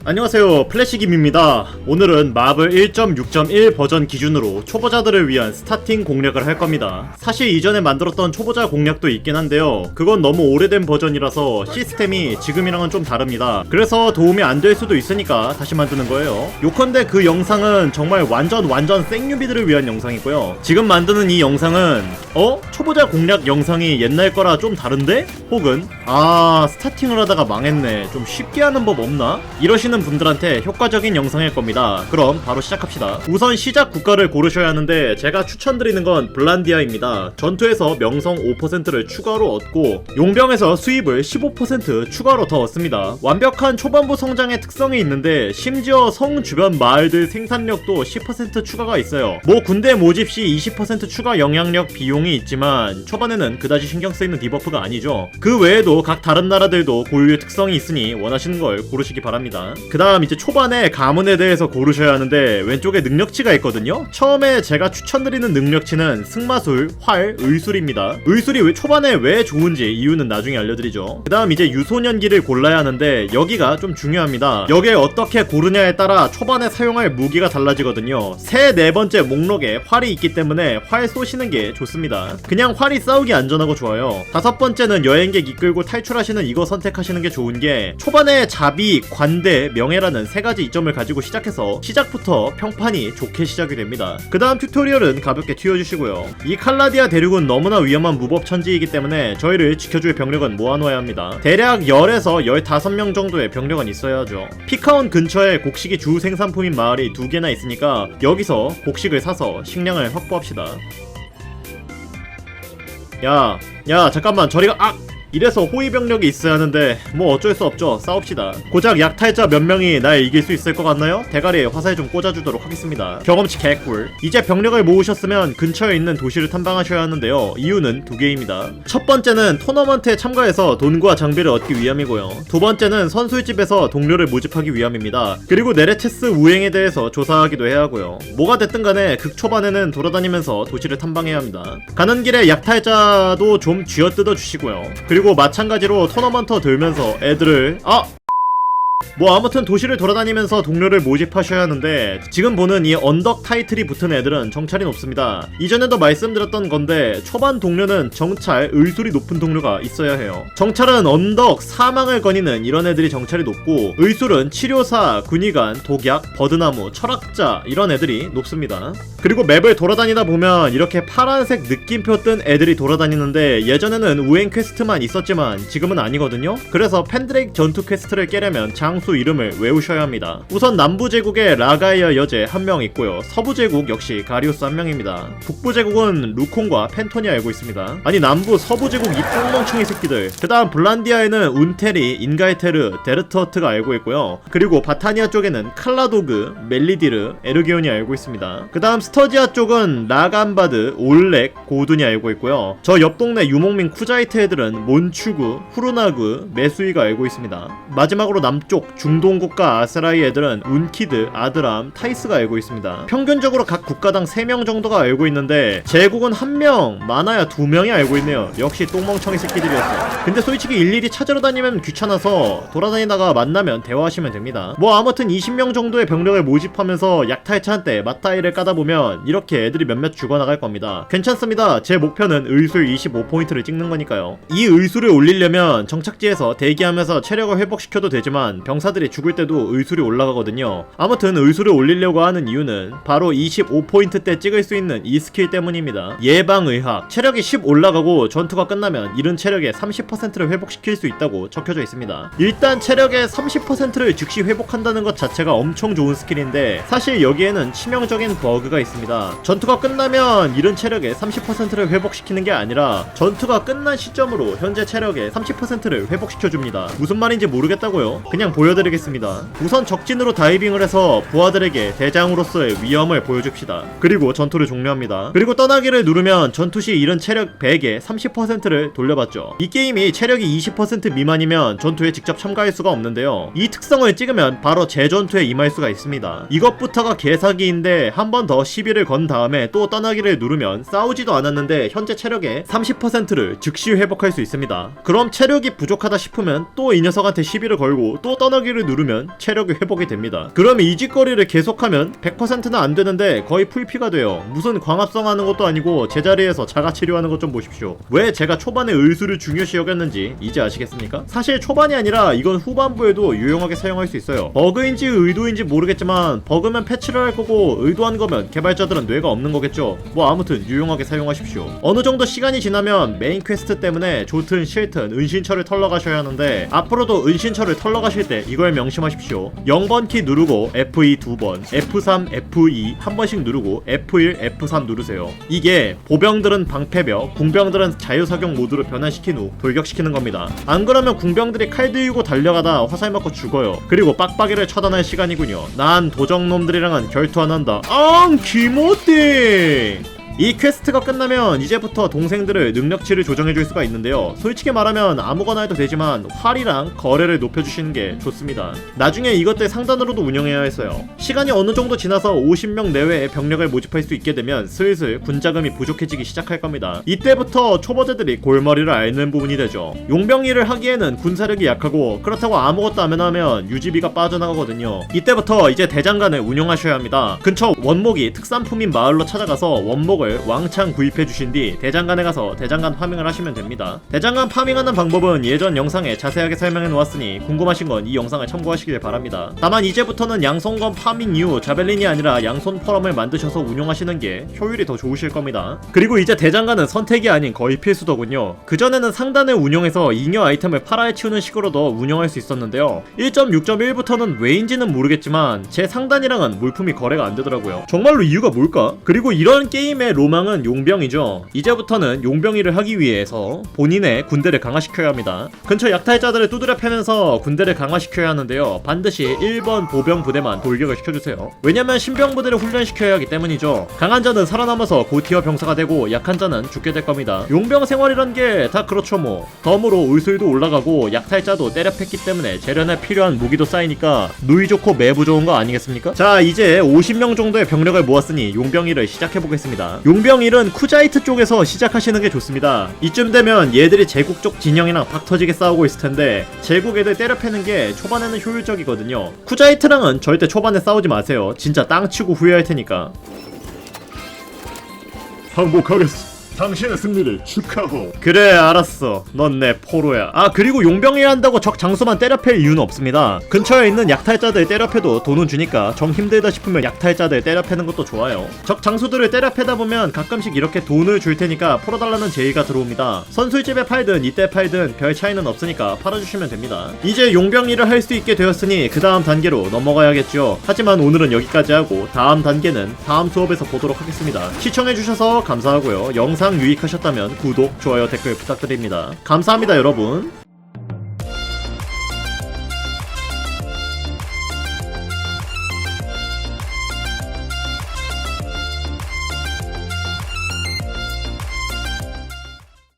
안녕하세요, 플래시김입니다. 오늘은 마블 1.6.1 버전 기준으로 초보자들을 위한 스타팅 공략을 할 겁니다. 사실 이전에 만들었던 초보자 공략도 있긴 한데요, 그건 너무 오래된 버전이라서 시스템이 지금이랑은 좀 다릅니다. 그래서 도움이 안 될 수도 있으니까 다시 만드는 거예요. 요컨대 그 영상은 정말 완전 생뉴비들을 위한 영상이고요. 지금 만드는 이 영상은 초보자 공략 영상이 옛날 거라 좀 다른데? 혹은 스타팅을 하다가 망했네, 좀 쉽게 하는 법 없나? 이러시는 분들한테 효과적인 영상일 겁니다. 그럼 바로 시작합시다. 우선 시작 국가를 고르셔야 하는데 제가 추천드리는 건 블란디아입니다. 전투에서 명성 5%를 추가로 얻고 용병에서 수입을 15% 추가로 더 얻습니다. 완벽한 초반부 성장의 특성이 있는데 심지어 성 주변 마을들 생산력도 10% 추가가 있어요. 뭐 군대 모집 시 20% 추가 영향력 비용이 있지만 초반에는 그다지 신경 쓰이는 디버프가 아니죠. 그 외에도 각 다른 나라들도 고유의 특성이 있으니 원하시는 걸 고르시기 바랍니다. 그 다음 이제 초반에 가문에 대해서 고르셔야 하는데 왼쪽에 능력치가 있거든요. 처음에 제가 추천드리는 능력치는 승마술, 활, 의술입니다. 의술이 초반에 왜 좋은지 이유는 나중에 알려드리죠. 그 다음 이제 유소년기를 골라야 하는데 여기가 좀 중요합니다. 여기에 어떻게 고르냐에 따라 초반에 사용할 무기가 달라지거든요. 세 네 번째 목록에 활이 있기 때문에 활 쏘시는 게 좋습니다. 그냥 활이 싸우기 안전하고 좋아요. 다섯 번째는 여행객 이끌고 탈출하시는 이거 선택하시는 게 좋은 게 초반에 자비, 관대, 명예라는 세 가지 이점을 가지고 시작해서 시작부터 평판이 좋게 시작이 됩니다. 그 다음 튜토리얼은 가볍게 튀어주시고요. 이 칼라디아 대륙은 너무나 위험한 무법 천지이기 때문에 저희를 지켜줄 병력은 모아놓아야 합니다. 대략 10에서 15명 정도의 병력은 있어야 하죠. 피카온 근처에 곡식이 주 생산품인 마을이 2개나 있으니까 여기서 곡식을 사서 식량을 확보합시다. 야 잠깐만, 저리가. 이래서 호위병력이 있어야 하는데 뭐 어쩔 수 없죠. 싸웁시다. 고작 약탈자 몇 명이 날 이길 수 있을 것 같나요? 대가리에 화살 좀 꽂아주도록 하겠습니다. 경험치 개꿀. 이제 병력을 모으셨으면 근처에 있는 도시를 탐방하셔야 하는데요, 이유는 두 개입니다. 첫 번째는 토너먼트에 참가해서 돈과 장비를 얻기 위함이고요. 두 번째는 선술집에서 동료를 모집하기 위함입니다. 그리고 네레체스 우행에 대해서 조사하기도 해야 하고요. 뭐가 됐든 간에 극초반에는 돌아다니면서 도시를 탐방해야 합니다. 가는 길에 약탈자도 좀 쥐어뜯어 주시고요. 그리고 마찬가지로 토너먼트 들면서 애들을 아무튼 도시를 돌아다니면서 동료를 모집하셔야 하는데 지금 보는 이 언덕 타이틀이 붙은 애들은 정찰이 높습니다. 이전에도 말씀드렸던 건데 초반 동료는 정찰, 의술이 높은 동료가 있어야 해요. 정찰은 언덕, 사망을 거니는 이런 애들이 정찰이 높고, 의술은 치료사, 군의관, 독약, 버드나무, 철학자 이런 애들이 높습니다. 그리고 맵을 돌아다니다 보면 이렇게 파란색 느낌표 뜬 애들이 돌아다니는데 예전에는 우행 퀘스트만 있었지만 지금은 아니거든요. 그래서 펜드레이크 전투 퀘스트를 깨려면 장수 이름을 외우셔야 합니다. 우선 남부제국에 라가이아 여제 1명 있고요. 서부제국 역시 가리우스 1명입니다. 북부제국은 루콘과 펜톤이 알고 있습니다. 아니 남부 서부제국 이 똥멍청이 새끼들. 그 다음 블란디아에는 운테리, 인가이테르, 데르트허트가 알고 있고요. 그리고 바타니아 쪽에는 칼라도그, 멜리디르, 에르기온이 알고 있습니다. 그 다음 스터지아 쪽은 라간바드, 올렉, 고둔이 알고 있고요. 저 옆 동네 유목민 쿠자이트 애들은 몬추구, 후르나그, 메수이가 알고 있습니다. 마지막으로 남쪽 중동국가 아스라이 애들은 운키드, 아드람, 타이스가 알고 있습니다. 평균적으로 각 국가당 3명 정도가 알고 있는데 제국은 1명, 많아야 2명이 알고 있네요. 역시 똥멍청이 새끼들이었어. 근데 솔직히 일일이 찾으러 다니면 귀찮아서 돌아다니다가 만나면 대화하시면 됩니다. 아무튼 20명 정도의 병력을 모집하면서 약탈차한테 맞다이를 까다보면 이렇게 애들이 몇몇 죽어나갈 겁니다. 괜찮습니다. 제 목표는 의술 25포인트를 찍는 거니까요. 이 의술을 올리려면 정착지에서 대기하면서 체력을 회복시켜도 되지만 병사들이 죽을 때도 의술이 올라가거든요. 아무튼 의술을 올리려고 하는 이유는 바로 25포인트 때 찍을 수 있는 이 스킬 때문입니다. 예방의학. 체력이 10 올라가고 전투가 끝나면 잃은 체력의 30%를 회복시킬 수 있다고 적혀져 있습니다. 일단 체력의 30%를 즉시 회복한다는 것 자체가 엄청 좋은 스킬인데 사실 여기에는 치명적인 버그가 있습니다. 전투가 끝나면 잃은 체력의 30%를 회복시키는 게 아니라 전투가 끝난 시점으로 현재 체력의 30%를 회복시켜줍니다. 무슨 말인지 모르겠다고요? 그냥 보여드리겠습니다. 우선 적진으로 다이빙을 해서 부하들에게 대장으로서의 위험을 보여줍시다. 그리고 전투를 종료합니다. 그리고 떠나기를 누르면 전투 시 잃은 체력 100의 30%를 돌려받죠. 이 게임이 체력이 20% 미만이면 전투에 직접 참가할 수가 없는데요. 이 특성을 찍으면 바로 재전투에 임할 수가 있습니다. 이것부터가 개사기인데 한 번 더 시비를 건 다음에 또 떠나기를 누르면 싸우지도 않았는데 현재 체력의 30%를 즉시 회복할 수 있습니다. 그럼 체력이 부족하다 싶으면 또 이 녀석한테 시비를 걸고 또 떠나기를 누르면 체력이 회복이 됩니다. 그럼 이 짓거리를 계속하면 100%는 안 되는데 거의 풀피가 돼요. 무슨 광합성 하는 것도 아니고 제자리에서 자가치료하는 것 좀 보십시오. 왜 제가 초반에 의수를 중요시 여겼는지 이제 아시겠습니까? 사실 초반이 아니라 이건 후반부에도 유용하게 사용할 수 있어요. 버그인지 의도인지 모르겠지만 버그면 패치를 할 거고 의도한 거면 개발자들은 뇌가 없는 거겠죠. 뭐 아무튼 유용하게 사용하십시오. 어느 정도 시간이 지나면 메인 퀘스트 때문에 좋든 싫든 은신처를 털러 가셔야 하는데 앞으로도 은신처를 털러 가실 때 이걸 명심하십시오. 0번 키 누르고 F2 2번, F3, F2 한 번씩 누르고 F1, F3 누르세요. 이게 보병들은 방패벽, 궁병들은 자유사격 모드로 변환시킨 후 돌격시키는 겁니다. 안 그러면 궁병들이 칼 들고 달려가다 화살 맞고 죽어요. 그리고 빡빡이를 처단할 시간이군요. 난 도적놈들이랑은 결투 안 한다. 기모띠! 이 퀘스트가 끝나면 이제부터 동생들을 능력치를 조정해줄 수가 있는데요. 솔직히 말하면 아무거나 해도 되지만 활이랑 거래를 높여주시는 게 좋습니다. 나중에 이것들 상단으로도 운영해야 했어요. 시간이 어느 정도 지나서 50명 내외의 병력을 모집할 수 있게 되면 슬슬 군자금이 부족해지기 시작할 겁니다. 이때부터 초보자들이 골머리를 앓는 부분이 되죠. 용병일을 하기에는 군사력이 약하고 그렇다고 아무것도 안 하면 유지비가 빠져나가거든요. 이때부터 이제 대장간을 운영하셔야 합니다. 근처 원목이 특산품인 마을로 찾아가서 원목을 왕창 구입해 주신 뒤 대장간에 가서 대장간 파밍을 하시면 됩니다. 대장간 파밍하는 방법은 예전 영상에 자세하게 설명해 놓았으니 궁금하신 건 이 영상을 참고하시길 바랍니다. 다만 이제부터는 양손건 파밍 이후 자벨린이 아니라 양손 펄럼을 만드셔서 운용하시는 게 효율이 더 좋으실 겁니다. 그리고 이제 대장간은 선택이 아닌 거의 필수더군요. 그전에는 상단을 운용해서 잉여 아이템을 팔아야 치우는 식으로도 운영할 수 있었는데요. 1.6.1부터는 왜인지는 모르겠지만 제 상단이랑은 물품이 거래가 안 되더라고요. 정말로 이유가 뭘까? 그리고 이런 게임의 로망은 용병이죠. 이제부터는 용병일을 하기 위해서 본인의 군대를 강화시켜야 합니다. 근처 약탈자들을 두드려 패면서 군대를 강화시켜야 하는데요. 반드시 1번 보병 부대만 돌격을 시켜주세요. 왜냐면 신병 부대를 훈련시켜야 하기 때문이죠. 강한 자는 살아남아서 고티어 병사가 되고 약한 자는 죽게 될 겁니다. 용병 생활이란 게 다 그렇죠 뭐. 덤으로 울술도 올라가고 약탈자도 때려 팼기 때문에 재련에 필요한 무기도 쌓이니까 누이 좋고 매부 좋은 거 아니겠습니까? 자, 이제 50명 정도의 병력을 모았으니 용병일을 시작해보겠습니다. 용병일은 쿠자이트 쪽에서 시작하시는 게 좋습니다. 이쯤 되면 얘들이 제국 쪽 진영이랑 박터지게 싸우고 있을 텐데 제국 애들 때려 패는 게 초반에는 효율적이거든요. 쿠자이트랑은 절대 초반에 싸우지 마세요. 진짜 땅 치고 후회할 테니까. 항복하겠어. 당신의 승리를 축하호. 그래, 알았어. 넌 내 포로야. 아, 그리고 용병일 한다고 적 장소만 때려팰 이유는 없습니다. 근처에 있는 약탈자들 때려패도 돈은 주니까 정 힘들다 싶으면 약탈자들 때려패는 것도 좋아요. 적 장소들을 때려패다 보면 가끔씩 이렇게 돈을 줄 테니까 풀어달라는 제의가 들어옵니다. 선술집에 팔든 이때 팔든 별 차이는 없으니까 팔아주시면 됩니다. 이제 용병일을 할 수 있게 되었으니 그 다음 단계로 넘어가야겠죠. 하지만 오늘은 여기까지 하고 다음 단계는 다음 수업에서 보도록 하겠습니다. 시청해주셔서 감사하고요. 영상 유익하셨다면 구독, 좋아요, 댓글 부탁드립니다. 감사합니다, 여러분.